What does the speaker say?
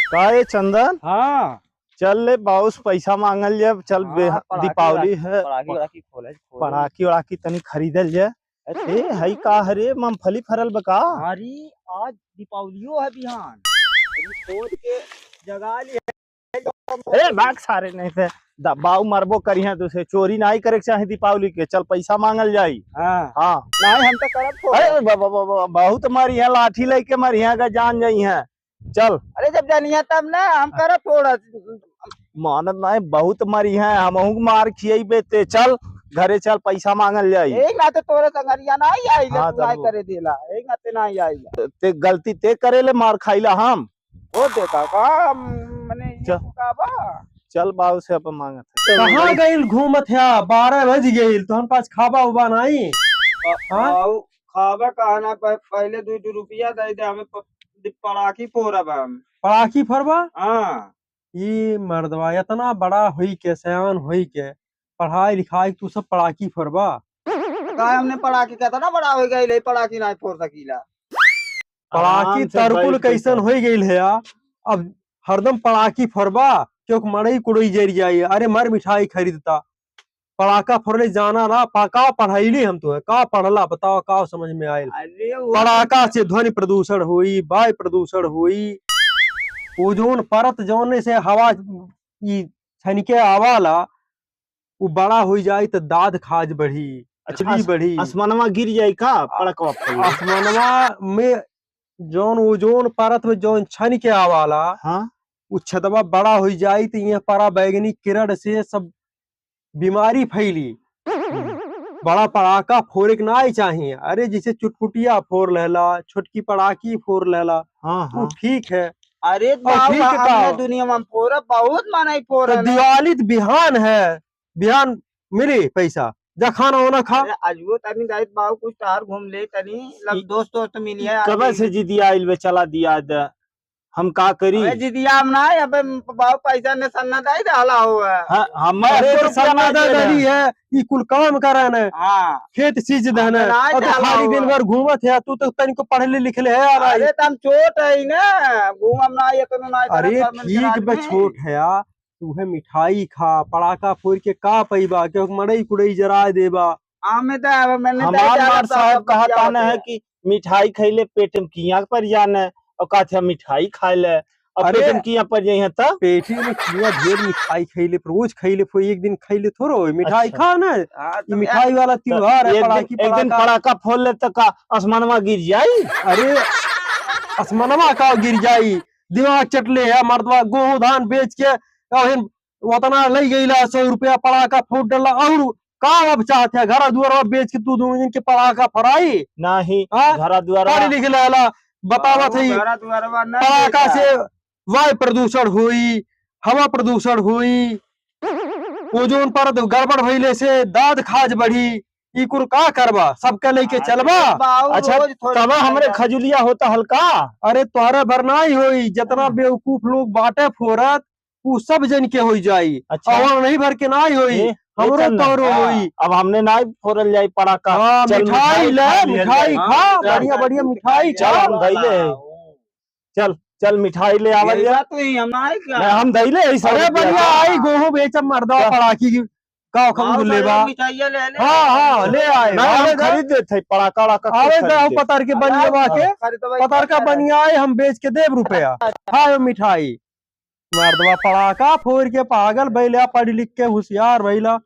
का ये चंदन, हाँ चल ले बाउस पैसा मांगल जाए। चल दीपावली है, पड़ाकी खोले पटाखी वड़ाकी तनी खरीदल जाए। ए हई का हरे मूंगफली फरल बका। अरे आज दीपावलियो है बिहान। सोच के जगा लिए। ए भाग सारे नहीं थे बाऊ मरबो करिया तुसे। चोरी नहीं करे के चाहे दीपावली के। चल पैसा मांगल जाई। हाँ हाँ नहीं हम तो करब थोड़ा। अरे बहुत मरिया लाठी लेके मरिया का जान जाई है। चल अरे जब जानिया तब ना हम करब थोड़ा। मानत नहीं बहुत मरी है। हमहू मार खिये बेते। चल घरे चल पैसा मांगल जाई। एक ना तो तोरे संगरिया नहीं आई ले हाँ, तू नहीं तब करे देला। एक ना ते नहीं आई ते गलती ते करे ले मार खाइला हम। वो देखा का मने ये चल। का बा। चल बाऊ से अपन मांगत है। कहाँ गईल घूमत है? 12 बज गईल तो हम पास खाबा उबा नहीं। हाँ? आओ खावे कहना पहले 2 रुपया दे दे हमें पड़ाकी फोड़ब हम। पड़ाकी फरबा? हाँ ये मर्दवा इतना बड़ा हुई के सयान हुई के पढ़ाई लिखाई तू सब पड़ाकी फरबा? का हमने पड़ाकी कहता ना बड़ा हो गई ले पड़ाकी नहीं फोड़ सकीला। पड़ाकी आराम से तरकुल बैठ के कैसन हो गईल है या? अब हरदम पड़ाकी फरबा क्योंकि मड़ई कुड़ई जर जाई। अरे मर मिठाई खरीदता पड़ाका फोड़ले जाना ना। का पढ़ाईली हम तो है का पढ़ला बताओ का समझ में आयल? अरे वो पड़ाका से ध्वनि प्रदूषण हुई, वायु प्रदूषण हुई, ओजोन परत जौने से हवा ई छनके आवाला वो बड़ा हो जाए तो दाद खाज बढ़ी, अचली बढ़ी। आसमानवा गिर जाई का पड़कवा फरी। आसमानवा में जौन ओजोन परत में जौन छन के आवाला हाँ वो छतवा बड़ा हो जाए तो यहाँ परा बैगनी किरण से सब बीमारी फैली। बड़ा पड़ाका फोड़े के ना ही चाहिए। अरे जैसे चुटपुटिया फोड़ लेला, छोटकी पड़ाकी फोड़ लेला हाँ वो हाँ ठीक है। अरे ठीक बाबू है का? हमने दुनिया में फोड़ा बहुत माना फोड़ तो दिवाली तो बिहान है, बिहान मिली पैसा जा खाना होना खा। अजबो तनी जाइत बाबू कुछ तार घूम ले तनी लग दोस्त मिली है। कब से जिदी आइल बे चला दिया दे। हम का करी। अबे जिदिया हम ना अबे बाबू पैसा ने सन्ना दाई डाला हुआ है। हाँ, हम अरे तो रुपया ना समादा दे रहे दरी हैं। है ये कुल काम करन है, हाँ खेत सींच दहन है हमें और तो ना खाली डाला दिन हुआ। भर घूमत है। तू तो तनिको पढ़ले लिखले है यार। अरे तम चोट है ना घूमम ना ये तो ना अरे ठीक बे छोट है या तू है मिठाई खा पड़ाका फोड़ के का पैबा क्योंकि मड़ई कुड़ई जरा देबा। हमें तो मैंने हमार मार साहब कहा ताना है कि मिठाई खैले पेट में किया पर जाना और कहते मिठाई खाए ले और अरे पेट में किया पर जाइए तब। पेटी में किया ढेर मिठाई खैले रोज खैले फिर एक दिन खैले थोड़ो मिठाई अच्छा। खा ना। ये मिठाई वाला त्योहार है पड़ाकी एक दिन पड़ाका। पड़ाका फोड़ ले तो का आसमानवा गिर जाई। अरे आसमानवा का गिर जाई दिमाग चटले है मर्दवा। गेहूं धान बेच के उतना ले गईला 100 रुपया पड़ाका फोड़ डाला और का अब चाहते है घर दुआर बेच के तू दो इनके पड़ाका फराई। नहीं हाँ? घरा द्वारा पढ़ लिख लेला बतावत है पड़ाका से वायु प्रदूषण हुई, हवा प्रदूषण हुई, ओजोन परत गड़बड़ भइले से दाद खाज बढ़ी। ई कुल का करबा सबके लेके चलबा। अच्छा तब हमरे खजुलिया होता हल्का। अरे तोहरे भर नहीं होई जितना बेवकूफ लोग बाटे फोरत वो सब जन के हो जाई। अच्छा। और नहीं भर के नहीं होई हमरो चंदन, तोरो होई। अब हमने नहीं फोड़ल जाई पड़ाका। हाँ, चल मिठाई ले खा लिहल मिठाई जाई। खा चल, बढ़िया बढ़िया मिठाई चल खा। हम धैले है। चल चल मिठाई ले आवल जा। नहीं, हम धैले है 100 अरे रुपया बढ़िया का। आई गेहूं बेचब मर्दवा क्या? पड़ाकी की का खम लेबा। हाँ हाँ ले आए नहीं हम खरीद देते पड़ाका वड़ाका खूब आवे खरीद गाँव देते। पतर के बनिया के पतर का बनिया आए हम बेच के देव रुपया। हाँ मिठाई मर्दवा पड़ाका फोड़ के पागल भैला पढ़ लिख के होशियार भैला।